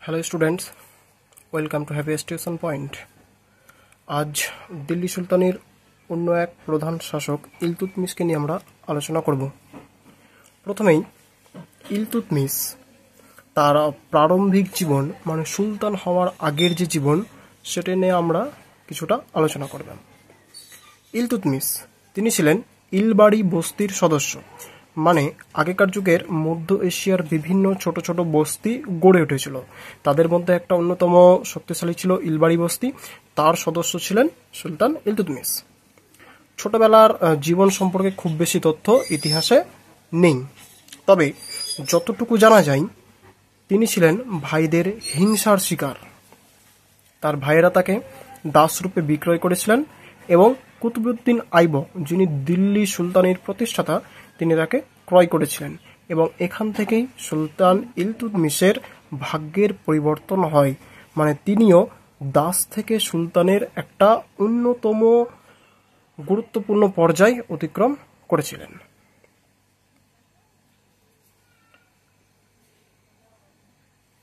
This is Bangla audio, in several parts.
Hello students, welcome to happy station point. আজ দিল্লি সুলতানের অন্য এক প্রধান শাসক ইলতুৎমিশকে নিয়ে আমরা আলোচনা করব। প্রথমেই ইলতুৎমিশ তার প্রারম্ভিক জীবন মানে সুলতান হওয়ার আগের যে জীবন সেটা নিয়ে আমরা কিছুটা আলোচনা করব। ইলতুৎমিশ তিনি ছিলেন ইলবাড়ি বস্তির সদস্য, মানে আগেকার যুগের মধ্য এশিয়ার বিভিন্ন ছোট ছোট বস্তি গড়ে উঠেছিল। তাদের মধ্যে একটা অন্যতম শক্তিশালী ছিল ইলবাড়ি বস্তি, তার সদস্য ছিলেন সুলতান ইলতুৎমিশ। ছোটবেলার জীবন সম্পর্কে খুব বেশি তথ্য ইতিহাসে নেই, তবে যতটুকু জানা যায় তিনি ছিলেন ভাইদের হিংসার শিকার। তার ভাইয়েরা তাকে দাসরূপে বিক্রয় করেছিলেন এবং কুতুবউদ্দিন আইবক, যিনি দিল্লি সুলতানের প্রতিষ্ঠাতা, তিনি তাকে ক্রয় করেছিলেন এবং এখান থেকেই সুলতান ইলতুৎমিশের ভাগ্যের পরিবর্তন হয়। মানে তিনিও দাস থেকে সুলতানের একটা অন্যতম গুরুত্বপূর্ণ পর্যায় অতিক্রম করেছিলেন।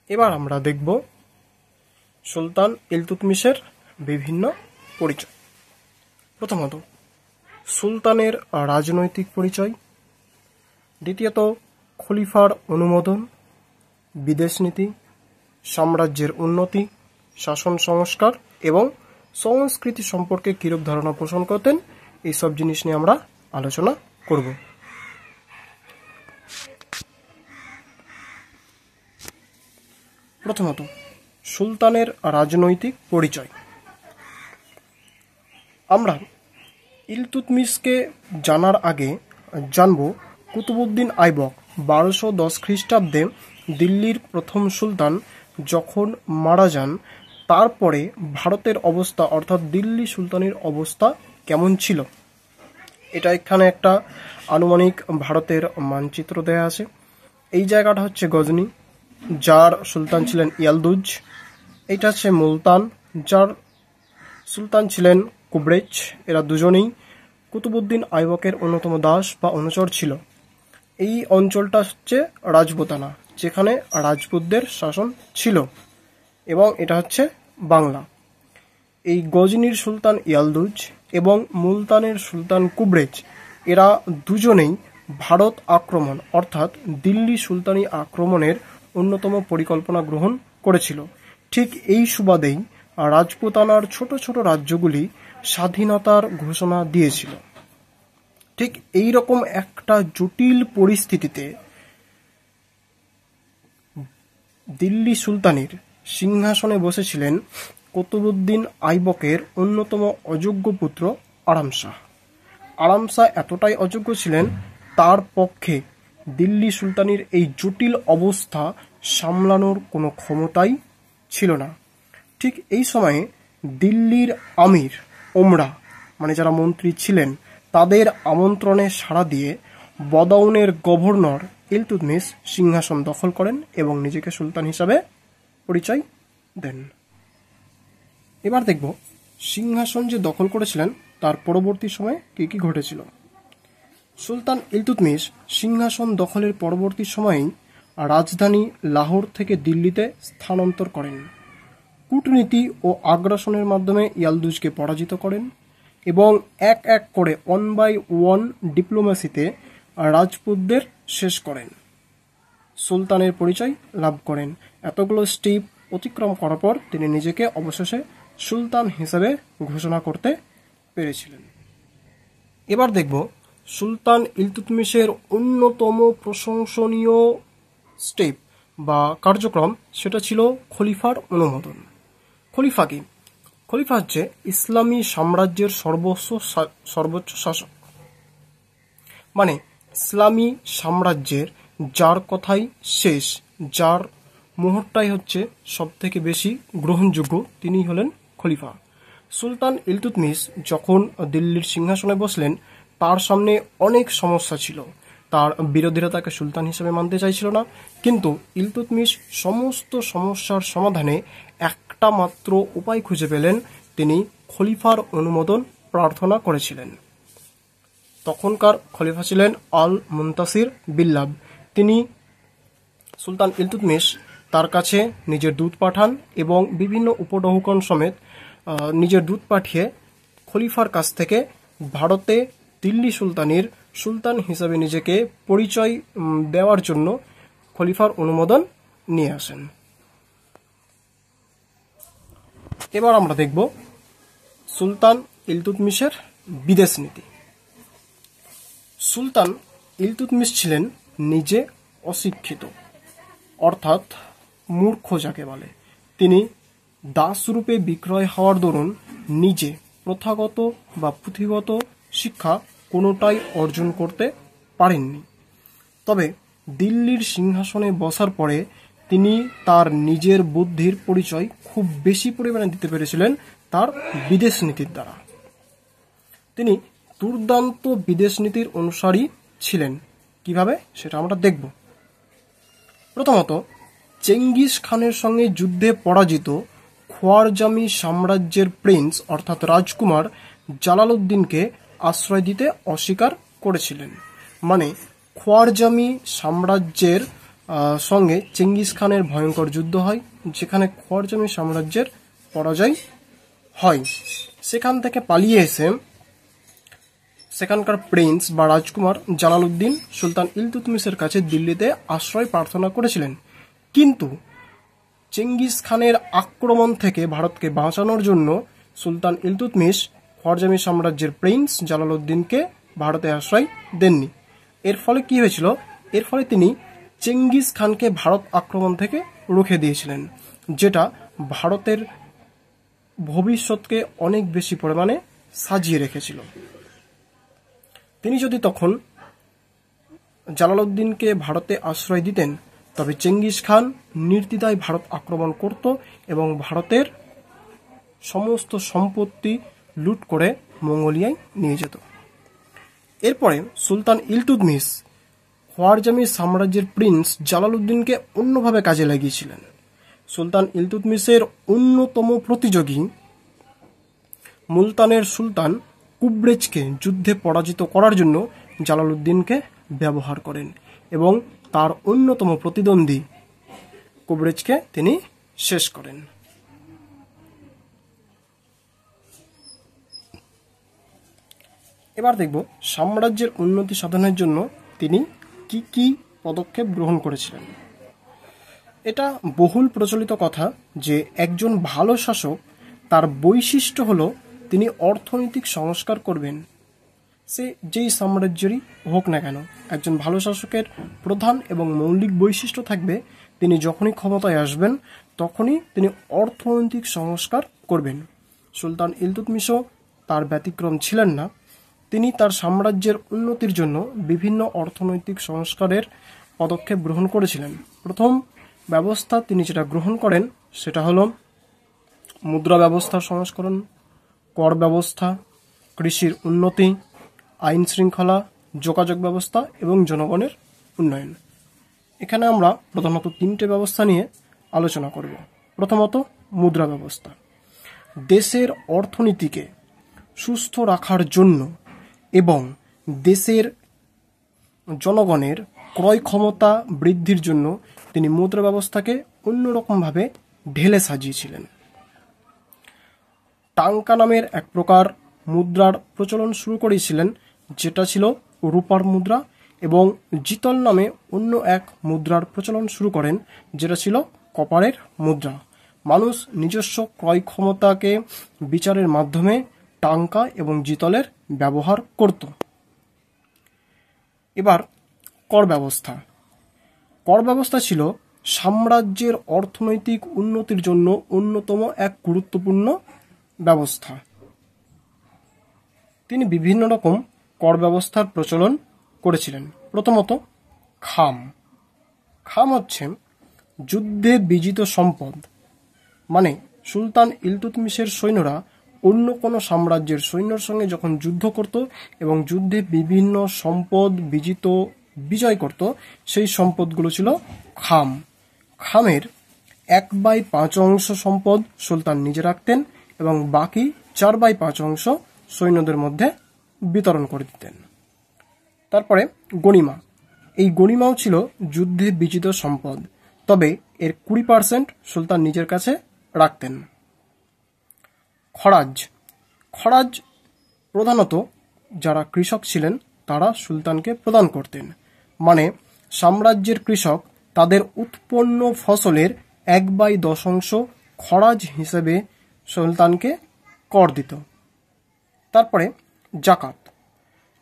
এবার আমরা দেখব সুলতান ইলতুৎমিশের বিভিন্ন পরিচয়। প্রথমত সুলতানের রাজনৈতিক পরিচয়, দ্বিতীয়ত খলিফার অনুমোদন, বিদেশ নীতি, সাম্রাজ্যের উন্নতি, শাসন সংস্কার এবং সংস্কৃতি সম্পর্কে কিরূপ ধারণা পোষণ করতেন, এইসব জিনিস নিয়ে আমরা আলোচনা করব। প্রথমত সুলতানের রাজনৈতিক পরিচয়। আমরা ইলতুৎমিশকে জানার আগে জানব কুতুবউদ্দিন আইবক 1210 খ্রিস্টাব্দে দিল্লির প্রথম সুলতান যখন মারা যান, তারপরে ভারতের অবস্থা অর্থাৎ দিল্লি সুলতানের অবস্থা কেমন ছিল। এটা এখানে একটা আনুমানিক ভারতের মানচিত্র দেয়া আছে। এই জায়গাটা হচ্ছে গজনি, যার সুলতান ছিলেন ইয়ালদুজ। এটা হচ্ছে মুলতান, যার সুলতান ছিলেন কুবরেজ। এরা দুজনেই কুতুবউদ্দিন আইবকের অন্যতম দাস বা অনুচর ছিল। এই অঞ্চলটা হচ্ছে রাজপুতানা, যেখানে রাজপুতদের শাসন ছিল, এবং এটা হচ্ছে বাংলা। এই গজনির সুলতান ইয়ালদুজ এবং মুলতানের সুলতান কুবরেজ, এরা দুজনেই ভারত আক্রমণ অর্থাৎ দিল্লি সুলতানি আক্রমণের অন্যতম পরিকল্পনা গ্রহণ করেছিল। ঠিক এই সুবাদেই রাজপুতানার ছোট ছোট রাজ্যগুলি স্বাধীনতার ঘোষণা দিয়েছিল। ঠিক এই রকম একটা জটিল পরিস্থিতিতে দিল্লি সুলতানের সিংহাসনে বসেছিলেন কুতুবউদ্দিন আইবকের অন্যতম অযোগ্য পুত্র আরাম শাহ। আরাম শাহ এতটাই অযোগ্য ছিলেন, তার পক্ষে দিল্লি সুলতানের এই জটিল অবস্থা সামলানোর কোনো ক্ষমতাই ছিল না। ঠিক এই সময়ে দিল্লির আমির ওমরা, মানে যারা মন্ত্রী ছিলেন, তাদের আমন্ত্রণে সাড়া দিয়ে বদাউনের গভর্নর ইলতুৎমিশ সিংহাসন দখল করেন এবং নিজেকে সুলতান হিসাবে পরিচয় দেন। এবার দেখব সিংহাসন যে দখল করেছিলেন তার পরবর্তী সময়ে কি কি ঘটেছিল। সুলতান ইলতুৎমিশ সিংহাসন দখলের পরবর্তী সময়েই রাজধানী লাহোর থেকে দিল্লিতে স্থানান্তর করেন। কূটনীতি ও আগ্রাসনের মাধ্যমে ইয়ালদুজকে পরাজিত করেন এবং এক এক করে 1 by 1 ডিপ্লোমেসিতে রাজপুতদের শেষ করেন। সুলতানের পরিচয় লাভ করেন। এতগুলো স্টেপ অতিক্রম করার পর তিনি নিজেকে অবশেষে সুলতান হিসেবে ঘোষণা করতে পেরেছিলেন। এবার দেখব সুলতান ইলতুৎমিশের অন্যতম প্রশংসনীয় স্টেপ বা কার্যক্রম, সেটা ছিল খলিফার অনুমোদন। খলিফা কি? খলিফা হচ্ছে ইসলামী সাম্রাজ্যের সর্বোচ্চ শাসক, মানে ইসলামী সাম্রাজ্যের যার কথাই শেষ, যার মোহরটাই হচ্ছে সব থেকে বেশি গ্রহণযোগ্য, তিনি হলেন খলিফা। সুলতান ইলতুৎমিশ যখন দিল্লির সিংহাসনে বসলেন, তার সামনে অনেক সমস্যা ছিল। তার বিরোধীরা তাকে সুলতান হিসেবে মানতে চাইছিল না, কিন্তু ইলতুৎমিশ সমস্ত সমস্যার সমাধানে একটা মাত্র উপায় খুঁজে পেলেন। তিনি খলিফার অনুমোদন প্রার্থনা করেছিলেন। তখনকার খলিফা ছিলেন আল মুনতাসির বিল্লাহ। তিনি সুলতান ইলতুৎমিশ তার কাছে নিজের দূত পাঠান এবং বিভিন্ন উপঢৌকন সমেত নিজের দূত পাঠিয়ে খলিফার কাছ থেকে ভারতে দিল্লি সুলতানের সুলতান হিসাবে নিজেকে পরিচয় দেওয়ার জন্য খলিফার অনুমোদন নিয়ে আসেন। এবার আমরা দেখব সুলতান ইলতুৎমিশের বিদেশ নীতি। সুলতান ইলতুৎমিশ ছিলেন নিজে অশিক্ষিত, অর্থাৎ মূর্খ যাকে বলে। তিনি দাসরূপে বিক্রয় হওয়ার দরুন নিজে প্রথাগত বা পুঁথিগত শিক্ষা কোনোটাই অর্জন করতে পারেননি। তবে দিল্লির সিংহাসনে বসার পরে তিনি তার নিজের বুদ্ধির পরিচয় খুব বেশি পরিমাণে দিতে পেরেছিলেন তার বিদেশ নীতির দ্বারা। তিনি দুর্দান্ত বিদেশ নীতির অনুসারী ছিলেন। কিভাবে সেটা আমরা দেখব। প্রথমত, চেঙ্গিস খানের সঙ্গে যুদ্ধে পরাজিত খোয়ারজামি সাম্রাজ্যের প্রিন্স অর্থাৎ রাজকুমার জালালউদ্দিনকে আশ্রয় দিতে অস্বীকার করেছিলেন। মানে খোয়ারজামি সাম্রাজ্যের সঙ্গে চেঙ্গিস খানের ভয়ঙ্কর যুদ্ধ হয়, যেখানে খোয়ারজামি সাম্রাজ্যের পরাজয় হয়। সেখান থেকে পালিয়ে এসে সেখানকার প্রিন্স বা রাজকুমার জালালউদ্দিন সুলতান ইলতুৎমিশের কাছে দিল্লিতে আশ্রয় প্রার্থনা করেছিলেন। কিন্তু চেঙ্গিস খানের আক্রমণ থেকে ভারতকে বাঁচানোর জন্য সুলতান ইলতুৎমিশ খোয়ারজামি সাম্রাজ্যের প্রিন্স জালালউদ্দিনকে ভারতে আশ্রয় দেননি। এর ফলে কি হয়েছিল? এর ফলে তিনি চেঙ্গিস খানকে ভারত আক্রমণ থেকে রুখে দিয়েছিলেন, যেটা ভারতের ভবিষ্যৎকে অনেক বেশি পরিমাণে সাজিয়ে রেখেছিল। তিনি যদি তখন জালালউদ্দিনকে ভারতে আশ্রয় দিতেন, তবে চেঙ্গিস খান নির্দ্বিধায় ভারত আক্রমণ করত এবং ভারতের সমস্ত সম্পত্তি লুট করে মঙ্গোলিয়ায় নিয়ে যেত। এরপরে সুলতান ইলতুৎমিশ খোয়ারজামি সাম্রাজ্যের প্রিন্স জালালউদ্দিনকে অন্যভাবে কাজে লাগিয়েছিলেন। সুলতান ইলতুৎমিশের অন্যতম প্রতিযোগী মুলতানের সুলতান কুবরেজকে যুদ্ধে পরাজিত করার জন্য জালালউদ্দিনকে ব্যবহার করেন এবং তার অন্যতম প্রতিদ্বন্দ্বী কুবরেজকে তিনি শেষ করেন। এবার দেখব সাম্রাজ্যের উন্নতি সাধনের জন্য তিনি কি কি পদক্ষেপ গ্রহণ করেছিলেন। এটা বহুল প্রচলিত কথা যে একজন ভালো শাসক তার বৈশিষ্ট্য হলো তিনি অর্থনৈতিক সংস্কার করবেন। সে যেই সাম্রাজ্যেরই হোক না কেন, একজন ভালো শাসকের প্রধান এবং মৌলিক বৈশিষ্ট্য থাকবে তিনি যখনই ক্ষমতায় আসবেন তখনই তিনি অর্থনৈতিক সংস্কার করবেন। সুলতান ইলতুৎমিশও তার ব্যতিক্রম ছিলেন না। তিনি তার সাম্রাজ্যের উন্নতির জন্য বিভিন্ন অর্থনৈতিক সংস্কারের পদক্ষেপ গ্রহণ করেছিলেন। প্রথম ব্যবস্থা তিনি যেটা গ্রহণ করেন সেটা হলো মুদ্রা ব্যবস্থার সংস্করণ, কর ব্যবস্থা, কৃষির উন্নতি, আইন শৃঙ্খলা, যোগাযোগ ব্যবস্থা এবং জনগণের উন্নয়ন। এখানে আমরা প্রধানত তিনটে ব্যবস্থা নিয়ে আলোচনা করব। প্রথমত মুদ্রা ব্যবস্থা। দেশের অর্থনীতিকে সুস্থ রাখার জন্য এবং দেশের জনগণের ক্রয় ক্ষমতা বৃদ্ধির জন্য তিনি মুদ্রা ব্যবস্থাকে অন্যরকমভাবে ঢেলে সাজিয়েছিলেন। টাঙ্কা নামের এক প্রকার মুদ্রার প্রচলন শুরু করেছিলেন, যেটা ছিল রূপার মুদ্রা, এবং জিতল নামে অন্য এক মুদ্রার প্রচলন শুরু করেন, যেটা ছিল কপারের মুদ্রা। মানুষ নিজস্ব ক্রয় ক্ষমতাকে বিচারের মাধ্যমে টাঙ্কা এবং জিতলের ব্যবহার করত। এবার কর ব্যবস্থা। কর ব্যবস্থা ছিল সাম্রাজ্যের অর্থনৈতিক উন্নতির জন্য অন্যতম এক গুরুত্বপূর্ণ ব্যবস্থা। তিনি বিভিন্ন রকম কর ব্যবস্থার প্রচলন করেছিলেন। প্রথমত খাম। খাম হচ্ছে যুদ্ধে বিজিত সম্পদ। মানে সুলতান ইলতুৎমিশের সৈন্যরা অন্য কোনো সাম্রাজ্যের সৈন্যর সঙ্গে যখন যুদ্ধ করত এবং যুদ্ধে বিভিন্ন সম্পদ বিজয় করত, সেই সম্পদগুলো ছিল খাম। খামের 1/5 সম্পদ সুলতান নিজে রাখতেন এবং বাকি 4/5 সৈন্যদের মধ্যে বিতরণ করে দিতেন। তারপরে গনিমা। এই গনিমাও ছিল যুদ্ধে বিজিত সম্পদ, তবে এর 20% সুলতান নিজের কাছে রাখতেন। খরাজ খরাজ প্রধানত যারা কৃষক ছিলেন তারা সুলতানকে প্রদান করতেন। মানে সাম্রাজ্যের কৃষক তাদের উৎপন্ন ফসলের 1/10 খরাজ হিসেবে সুলতানকে কর দিত। তারপরে জাকাত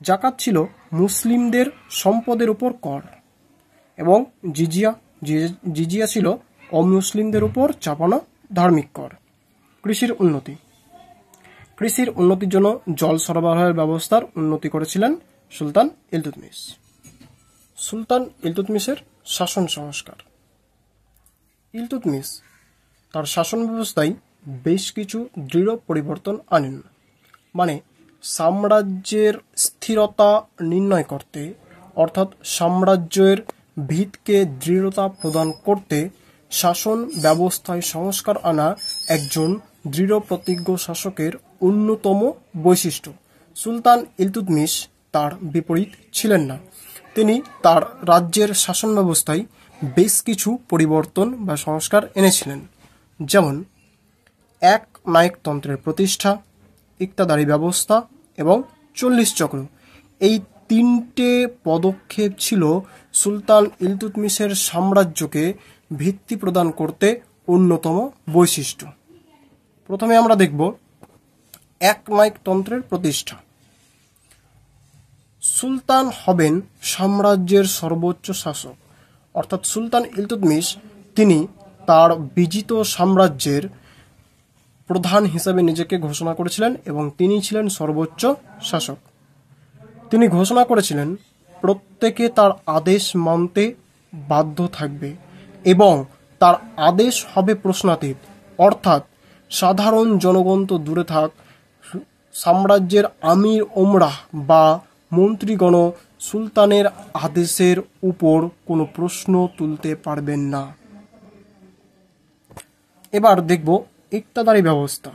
জাকাত ছিল মুসলিমদের সম্পদের উপর কর, এবং জিজিয়া ছিল অমুসলিমদের উপর চাপানো ধার্মিক কর। কৃষির উন্নতির জন্য জল সরবরাহের ব্যবস্থার উন্নতি করেছিলেন সুলতান ইলতুৎমিশ। সুলতান ইলতুৎমিশের শাসন সংস্কার। ইলতুৎমিশ তার শাসন ব্যবস্থায় বেশ কিছু দৃঢ় পরিবর্তন আনেন। মানে সাম্রাজ্যের স্থিরতা নির্ণয় করতে, অর্থাৎ সাম্রাজ্যের ভিতকে দৃঢ়তা প্রদান করতে শাসন ব্যবস্থায় সংস্কার আনা একজন দৃঢ় প্রতিজ্ঞ শাসকের অন্যতম বৈশিষ্ট্য। সুলতান ইলতুৎমিশ তার বিপরীত ছিলেন না। তিনি তার রাজ্যের শাসন ব্যবস্থায় বেশ কিছু পরিবর্তন বা সংস্কার এনেছিলেন, যেমন এক নায়কতন্ত্রের প্রতিষ্ঠা, ইকতাদারি ব্যবস্থা এবং 40 চক্র। এই 3টে পদক্ষেপ ছিল সুলতান ইলতুৎমিশের সাম্রাজ্যকে ভিত্তি প্রদান করতে অন্যতম বৈশিষ্ট্য। প্রথমে আমরা দেখব এক নায়কতন্ত্রের প্রতিষ্ঠা। সুলতান হবেন সাম্রাজ্যের সর্বোচ্চ শাসক, অর্থাৎ সুলতান ইলতুৎমিশ তিনি তার বিজিত সাম্রাজ্যের প্রধান হিসেবে নিজেকে ঘোষণা করেছিলেন এবং তিনি ছিলেন সর্বোচ্চ শাসক। তিনি ঘোষণা করেছিলেন প্রত্যেকে তার আদেশ মানতে বাধ্য থাকবে এবং তার আদেশ হবে প্রশ্নাতীত, অর্থাৎ সাধারণ জনগণ তো দূরে থাক, সাম্রাজ্যের আমির ওমরাহ বা মন্ত্রীগণ সুলতানের আদেশের উপর কোনো প্রশ্ন তুলতে পারবেন না। এবার দেখব ইকতাদারি ব্যবস্থা।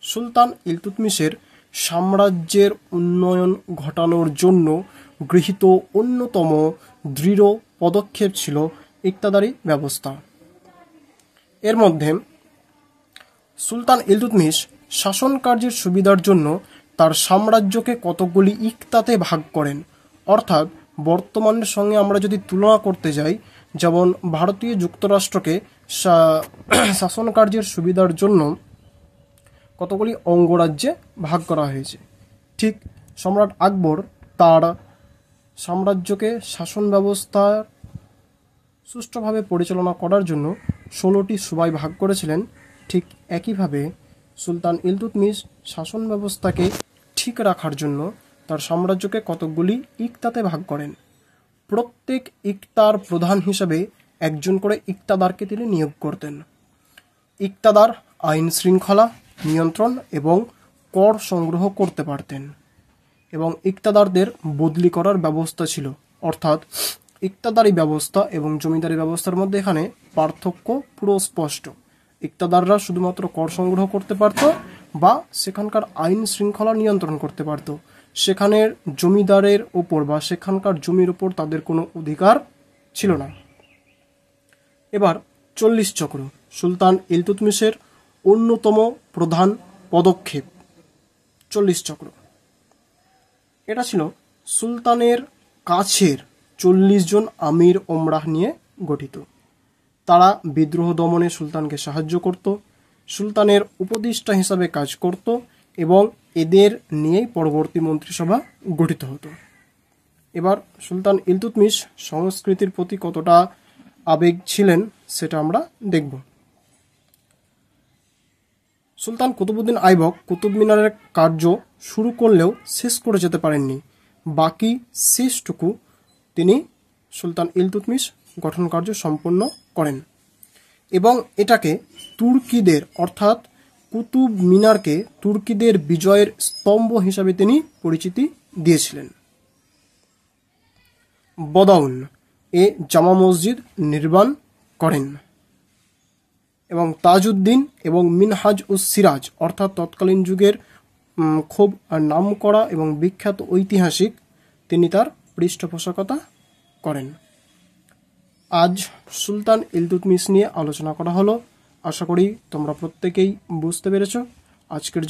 সুলতান ইলতুৎমিশের সাম্রাজ্যের উন্নয়ন ঘটানোর জন্য গৃহীত অন্যতম দৃঢ় পদক্ষেপ ছিল ইকতাদারি ব্যবস্থা। এর মধ্যে সুলতান ইলতুৎমিশ শাসন কার্যের সুবিধার জন্য তার সাম্রাজ্যকে কতকগুলি ইকতাতে ভাগ করেন, অর্থাৎ বর্তমানের সঙ্গে আমরা যদি তুলনা করতে যাই, যেমন ভারতীয় যুক্তরাষ্ট্রকে শাসন কার্যের সুবিধার জন্য কতগুলি অঙ্গরাজ্যে ভাগ করা হয়েছে, ঠিক সম্রাট আকবর তার সাম্রাজ্যকে শাসন ব্যবস্থার সুষ্ঠুভাবে পরিচালনা করার জন্য 16টি সুবায় ভাগ করেছিলেন। ঠিক একইভাবে সুলতান ইলতুৎমিশ শাসন ব্যবস্থাকে ঠিক রাখার জন্য তার সাম্রাজ্যকে কতকগুলি ইকতাতে ভাগ করেন। প্রত্যেক ইকতার প্রধান হিসাবে একজন করে ইকতাদারকে তিনি নিয়োগ করতেন। ইকতাদার আইন শৃঙ্খলা নিয়ন্ত্রণ এবং কর সংগ্রহ করতে পারতেন, এবং ইকতাদারদের বদলি করার ব্যবস্থা ছিল, অর্থাৎ ইকতাদারি ব্যবস্থা এবং জমিদারি ব্যবস্থার মধ্যে এখানে পার্থক্য পুরো স্পষ্ট। ইকতাদাররা শুধুমাত্র কর সংগ্রহ করতে পারত বা সেখানকার আইন শৃঙ্খলা নিয়ন্ত্রণ করতে পারত, সেখানের জমিদারের ওপর বা সেখানকার জমির ওপর তাদের কোনো অধিকার ছিল না। এবার 40 চক্র, সুলতান ইলতুৎমিশের অন্যতম প্রধান পদক্ষেপ 40 চক্র। এটা ছিল সুলতানের কাছের 40 জন আমির ওমরাহ নিয়ে গঠিত। তারা বিদ্রোহ দমনে সুলতানকে সাহায্য করত, সুলতানের উপদেষ্টা হিসাবে কাজ করত এবং এদের নিয়েই পরবর্তী মন্ত্রিসভা গঠিত হতো। এবার সুলতান ইলতুৎমিশ সংস্কৃতির প্রতি কতটা আবেগ ছিলেন সেটা আমরা দেখব। সুলতান কুতুবউদ্দিন আইবক কুতুব মিনারের কার্য শুরু করলেও শেষ করে যেতে পারেননি। বাকি শেষটুকু তিনি সুলতান ইলতুৎমিশ গঠন কার্য সম্পন্ন করেন এবং এটাকে তুর্কিদের, অর্থাৎ কুতুব মিনারকে তুর্কিদের বিজয়ের স্তম্ভ হিসাবে তিনি পরিচিতি দিয়েছিলেন। বদাউন এ জামা মসজিদ নির্মাণ করেন এবং তাজউদ্দিন এবং মিনহাজ উস সিরাজ, অর্থাৎ তৎকালীন যুগের খুব নামকরা এবং বিখ্যাত ঐতিহাসিক, তিনি তার পৃষ্ঠপোষকতা করেন। আজ সুলতান ইলতুৎমিশ নিয়ে আলোচনা করা হলো। আশা করি তোমরা প্রত্যেকেই বুঝতে পেরেছ। আজকের